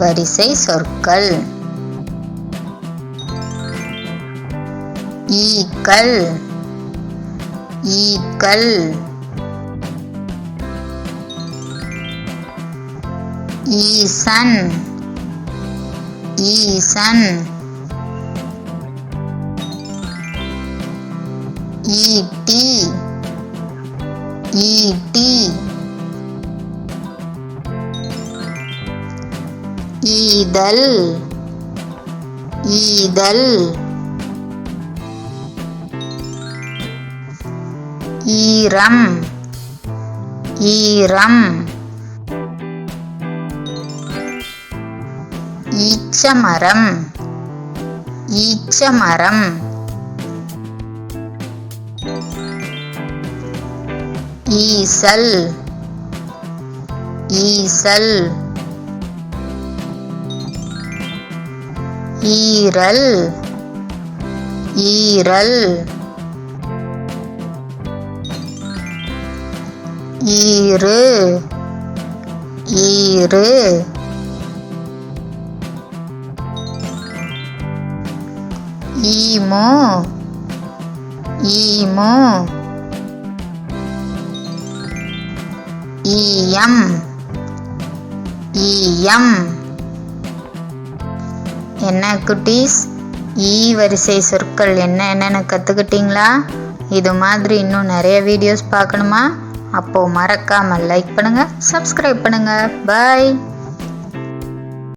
வரிசை சொற்கள். ஈக்கள் ஈக்கள். ஈசன் ஈசன். ஈட்டி ஈட்டி. ஈதல் ஈதல். ஈரம் ஈரம். ஈச்சமரம் ஈச்சமரம். ஈசல் ஈசல். ஈரல் ஈரல். ஈரு ஈரு. ஈமு ஈமு. ஈயம் ஈயம். என்ன குட்டீஸ், ஈ வரிசை சொற்கள் என்னென்னு கற்றுக்கிட்டீங்களா? இது மாதிரி இன்னும் நிறைய வீடியோஸ் பார்க்கணுமா? அப்போது மறக்காமல் லைக் பண்ணுங்கள், சப்ஸ்கிரைப் பண்ணுங்கள். பாய்.